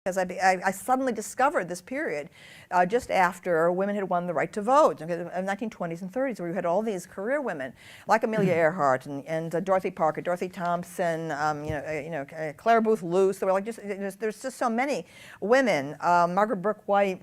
Because I suddenly discovered this period just after women had won the right to vote, okay, in the 1920s and 30s, where you had all these career women like Amelia Earhart and Dorothy Parker, Dorothy Thompson, Claire Booth Luce. There were like there's just so many women, Margaret Burke White.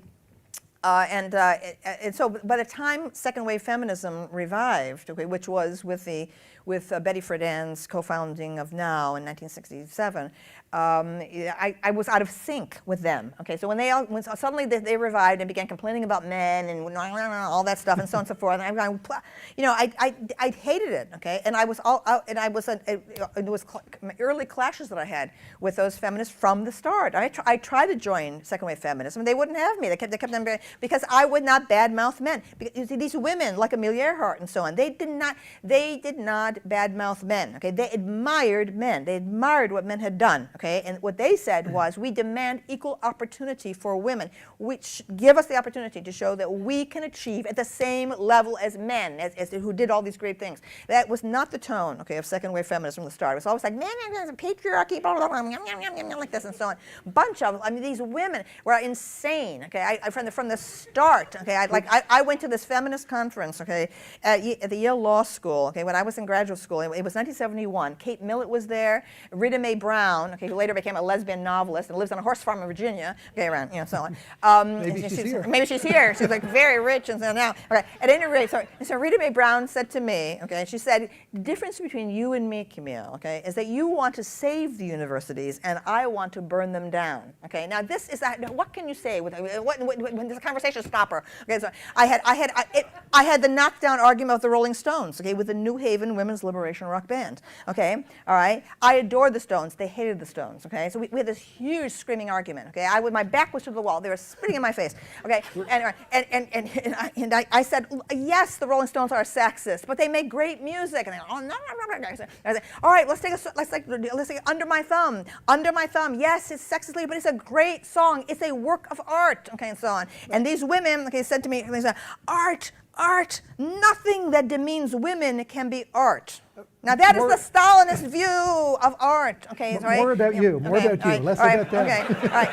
And so by the time second wave feminism revived, okay, which was with Betty Friedan's co-founding of NOW in 1967, I was out of sync with them. Okay, so when suddenly they revived and began complaining about men and all that stuff and so on and so forth, and I hated it. Okay, and I was it was early clashes that I had with those feminists from the start. I tried to join second wave feminism, and they wouldn't have me. They kept them because I would not badmouth men. Because you see, these women like Amelia Earhart and so on, they did not badmouth men. Okay, they admired men. They admired what men had done. Okay, and what they said was, we demand equal opportunity for women, which give us the opportunity to show that we can achieve at the same level as men, as who did all these great things. That was not the tone, okay, of second wave feminism from the start. It was always like, patriarchy, blah, blah, blah, like this and so on. Bunch of, these women were insane. Okay, from the start. Okay, I went to this feminist conference. Okay, at the Yale Law School. Okay, when I was in graduate school, it was 1971. Kate Millett was there. Rita Mae Brown. Okay, who later became a lesbian novelist and lives on a horse farm in Virginia. Okay, around so on. Maybe she's here. Maybe she's here. She's like very rich and so now. Okay, at any rate, so Rita Mae Brown said to me, okay, she said, the difference between you and me, Camille, okay, is that you want to save the universities and I want to burn them down. Okay, now this is what can you say with when this conversation stopper? Okay, so I had the knockdown argument with the Rolling Stones. Okay, with the New Haven Women's Liberation Rock Band. Okay, all right. I adored the Stones. They hated the Stones. Okay, so we had this huge screaming argument. Okay, my back was to the wall. They were spitting in my face. Okay, and I said, yes, the Rolling Stones are sexist, but they make great music. And they, oh no. I said, all right, let's take Under My Thumb. Under My Thumb. Yes, it's sexistly, but it's a great song. It's a work of art. Okay, and so on. And these women, okay, said to me, they said, art, nothing that demeans women can be art. Now that is the Stalinist view of art. Okay, right? More about you. More about you. Less about them. Okay, all right.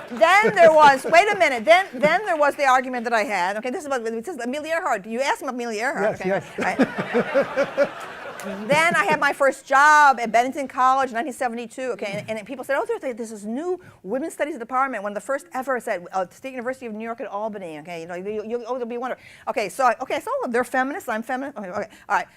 Then there was, wait a minute, then there was the argument that I had. Okay, this is Amelia Earhart. You asked me about Amelia Earhart. Yes, okay? yes. Right. Then I had my first job at Bennington College in 1972, okay, and people said, oh, there's this new women's studies department, one of the first ever at State University of New York at Albany, okay, you'll be wondering. Okay, so they're feminists, I'm feminist, okay, all right,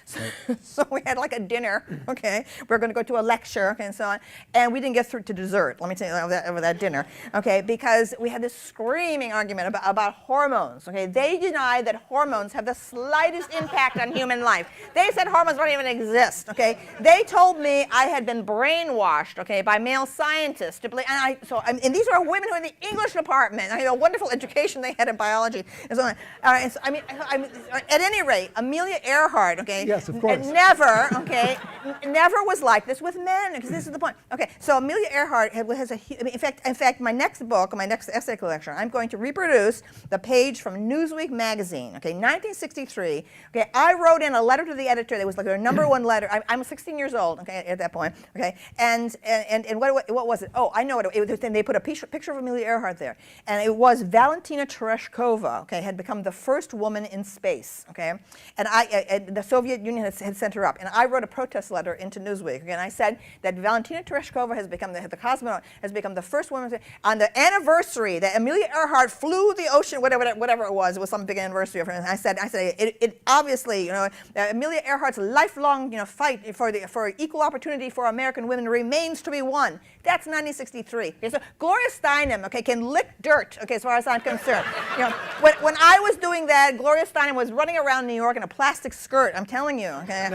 so we had like a dinner, okay, we're going to go to a lecture, okay, and so on, and we didn't get through to dessert, let me tell you, over that dinner, okay, because we had this screaming argument about hormones, okay, they denied that hormones have the slightest impact on human life. They said hormones don't even exist, okay? They told me I had been brainwashed, okay, by male scientists to believe, and these are women who are in the English department, a wonderful education they had in biology, and so on. And so, at any rate, Amelia Earhart, okay, yes, of course, never was like this with men, because this is the point. Okay, so Amelia Earhart has in fact, my next book, my next essay collection, I'm going to reproduce the page from Newsweek magazine, okay, 1963. Okay, I wrote in a letter to the editor that was like their number one letter. I'm 16 years old, okay, at that point, okay, and what was it? Oh, I know it was. They put a picture of Amelia Earhart there, and it was Valentina Tereshkova, okay, had become the first woman in space, okay, and the Soviet Union had sent her up, and I wrote a protest letter into Newsweek, okay, and I said that Valentina Tereshkova has become the cosmonaut, has become the first woman on the anniversary that Amelia Earhart flew the ocean, whatever it was some big anniversary of her. And I said it obviously, Amelia Earhart's lifelong, fight for equal opportunity for American women remains to be won. That's 1963. Okay, so Gloria Steinem, okay, can lick dirt, okay, as far as I'm concerned. When I was doing that, Gloria Steinem was running around New York in a plastic skirt. I'm telling you, okay.